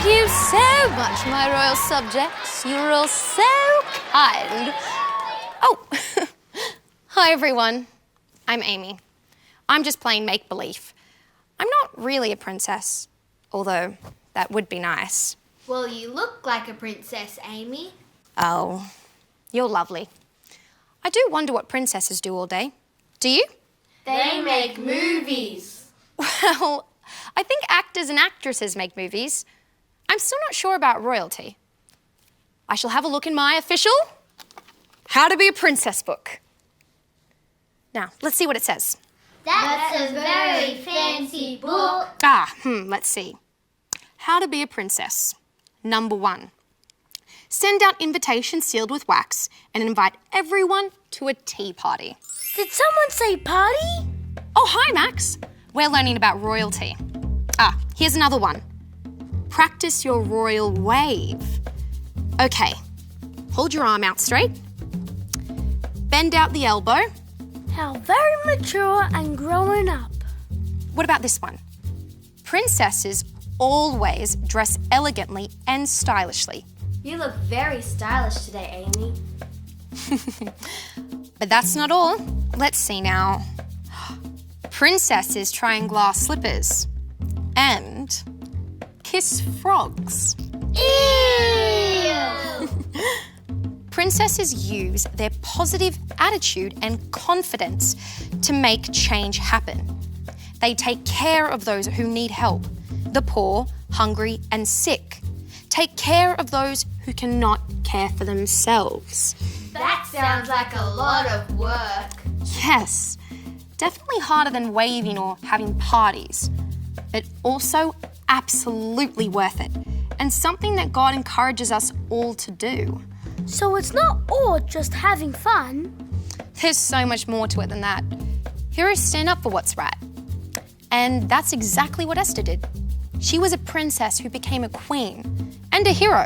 Thank you so much, my royal subjects. You're all so kind. Oh, hi everyone. I'm Amy. I'm just playing make-believe. I'm not really a princess, although that would be nice. Well, you look like a princess, Amy. Oh, you're lovely. I do wonder what princesses do all day. Do you? They make movies. Well, I think actors and actresses make movies. I'm still not sure about royalty. I shall have a look in my official How to Be a Princess book. Now, let's see what it says. That's a very fancy book. Let's see. How to Be a Princess. Number 1. Send out invitations sealed with wax and invite everyone to a tea party. Did someone say party? Oh, hi, Max. We're learning about royalty. Here's another one. Practice your royal wave. Okay, hold your arm out straight. Bend out the elbow. How very mature and growing up. What about this one? Princesses always dress elegantly and stylishly. You look very stylish today, Amy. But that's not all. Let's see now. Princesses try on glass slippers and kiss frogs. Ew! Princesses use their positive attitude and confidence to make change happen. They take care of those who need help, the poor, hungry, and sick. Take care of those who cannot care for themselves. That sounds like a lot of work. Yes, definitely harder than waving or having parties, but also absolutely worth it, and something that God encourages us all to do. So it's not all just having fun. There's so much more to it than that. Heroes stand up for what's right. And that's exactly what Esther did. She was a princess who became a queen and a hero.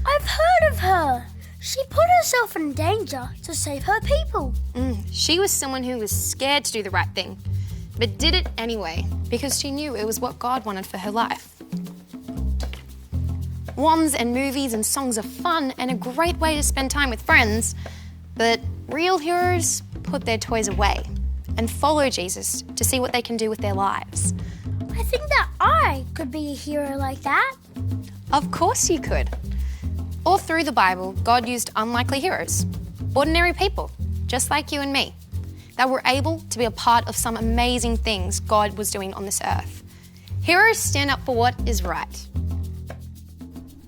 I've heard of her. She put herself in danger to save her people. She was someone who was scared to do the right thing, but did it anyway because she knew it was what God wanted for her life. Wands and movies and songs are fun and a great way to spend time with friends, but real heroes put their toys away and follow Jesus to see what they can do with their lives. I think that I could be a hero like that. Of course you could. All through the Bible, God used unlikely heroes, ordinary people, just like you and me, that were able to be a part of some amazing things God was doing on this earth. Heroes stand up for what is right.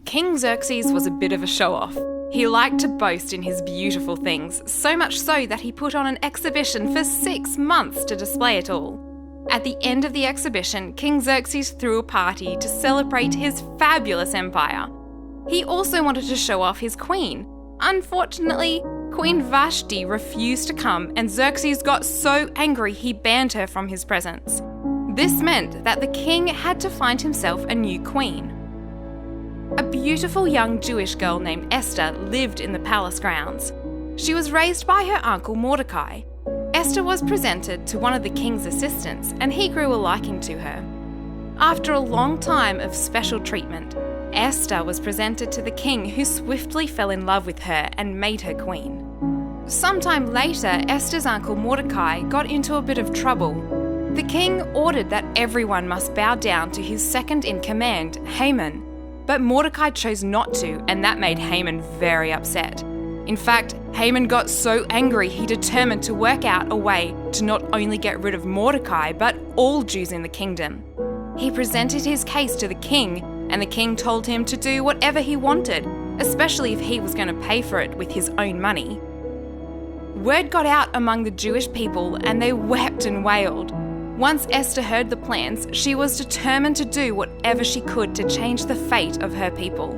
King Xerxes was a bit of a show-off. He liked to boast in his beautiful things, so much so that he put on an exhibition for 6 months to display it all. At the end of the exhibition, King Xerxes threw a party to celebrate his fabulous empire. He also wanted to show off his queen. Unfortunately, Queen Vashti refused to come, and Xerxes got so angry he banned her from his presence. This meant that the king had to find himself a new queen. A beautiful young Jewish girl named Esther lived in the palace grounds. She was raised by her uncle Mordecai. Esther was presented to one of the king's assistants, and he grew a liking to her. After a long time of special treatment, Esther was presented to the king, who swiftly fell in love with her and made her queen. Sometime later, Esther's uncle Mordecai got into a bit of trouble. The king ordered that everyone must bow down to his second-in-command, Haman. But Mordecai chose not to, and that made Haman very upset. In fact, Haman got so angry he determined to work out a way to not only get rid of Mordecai, but all Jews in the kingdom. He presented his case to the king, and the king told him to do whatever he wanted, especially if he was going to pay for it with his own money. Word got out among the Jewish people, and they wept and wailed. Once Esther heard the plans, she was determined to do whatever she could to change the fate of her people.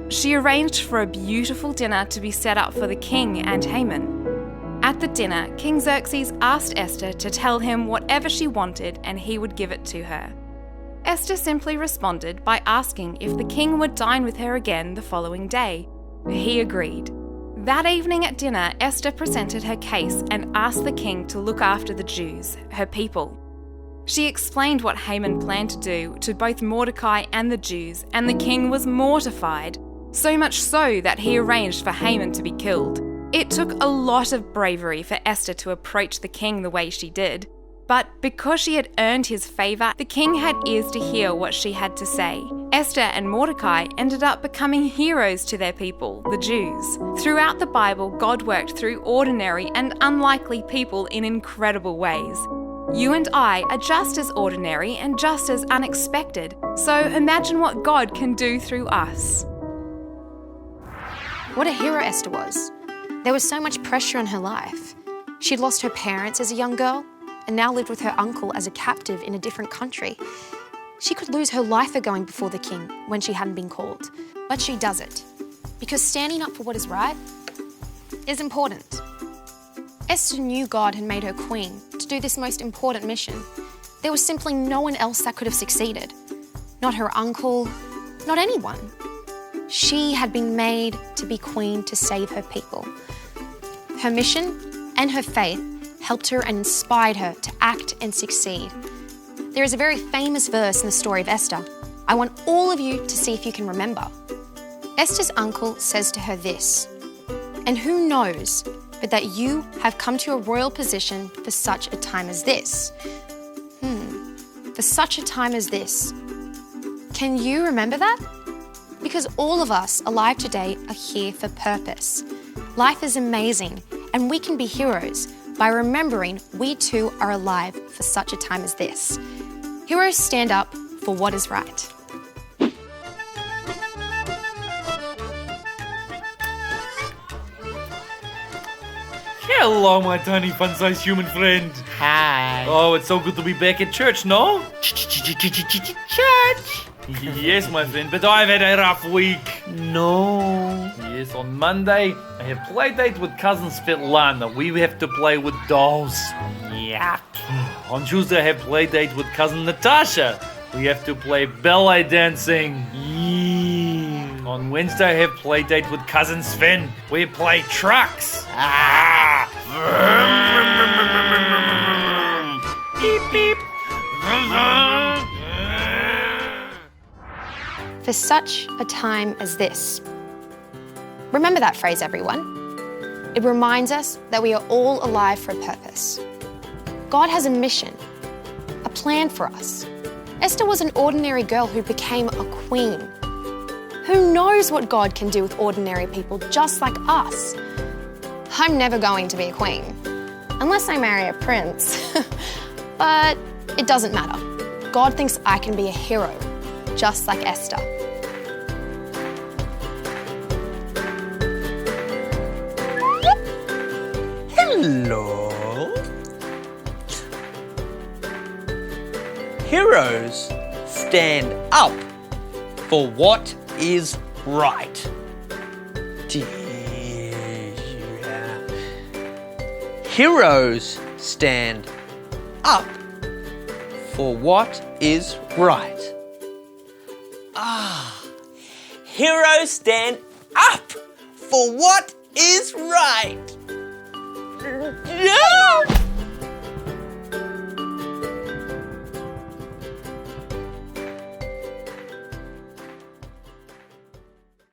She arranged for a beautiful dinner to be set up for the king and Haman. At the dinner, King Xerxes asked Esther to tell him whatever she wanted and he would give it to her. Esther simply responded by asking if the king would dine with her again the following day. He agreed. That evening at dinner, Esther presented her case and asked the king to look after the Jews, her people. She explained what Haman planned to do to both Mordecai and the Jews, and the king was mortified, so much so that he arranged for Haman to be killed. It took a lot of bravery for Esther to approach the king the way she did, but because she had earned his favour, the king had ears to hear what she had to say. Esther and Mordecai ended up becoming heroes to their people, the Jews. Throughout the Bible, God worked through ordinary and unlikely people in incredible ways. You and I are just as ordinary and just as unexpected, so imagine what God can do through us. What a hero Esther was. There was so much pressure on her life. She'd lost her parents as a young girl and now lived with her uncle as a captive in a different country. She could lose her life for going before the king when she hadn't been called. But she does it, because standing up for what is right is important. Esther knew God had made her queen to do this most important mission. There was simply no one else that could have succeeded. Not her uncle, not anyone. She had been made to be queen to save her people. Her mission and her faith helped her and inspired her to act and succeed. There is a very famous verse in the story of Esther. I want all of you to see if you can remember. Esther's uncle says to her this, "And who knows but that you have come to a royal position for such a time as this?" For such a time as this. Can you remember that? Because all of us alive today are here for purpose. Life is amazing, and we can be heroes by remembering we too are alive for such a time as this. Heroes stand up for what is right. Hello, my tiny fun-sized human friend. Hi. Oh, it's so good to be back at church, no? Church? Yes, my friend, but I've had a rough week. No. Yes, on Monday, I have play date with cousin Svetlana. We have to play with dolls. Yuck. On Tuesday, I have play date with cousin Natasha. We have to play ballet dancing. On Wednesday, I have play date with cousin Sven. We play trucks. Beep, beep. For such a time as this. Remember that phrase, everyone. It reminds us that we are all alive for a purpose. God has a mission, a plan for us. Esther was an ordinary girl who became a queen. Who knows what God can do with ordinary people just like us? I'm never going to be a queen, unless I marry a prince. But it doesn't matter. God thinks I can be a hero, just like Esther. Hello. Heroes stand up for what is right. Heroes stand up for what is right. Heroes stand up for what is right. Yeah!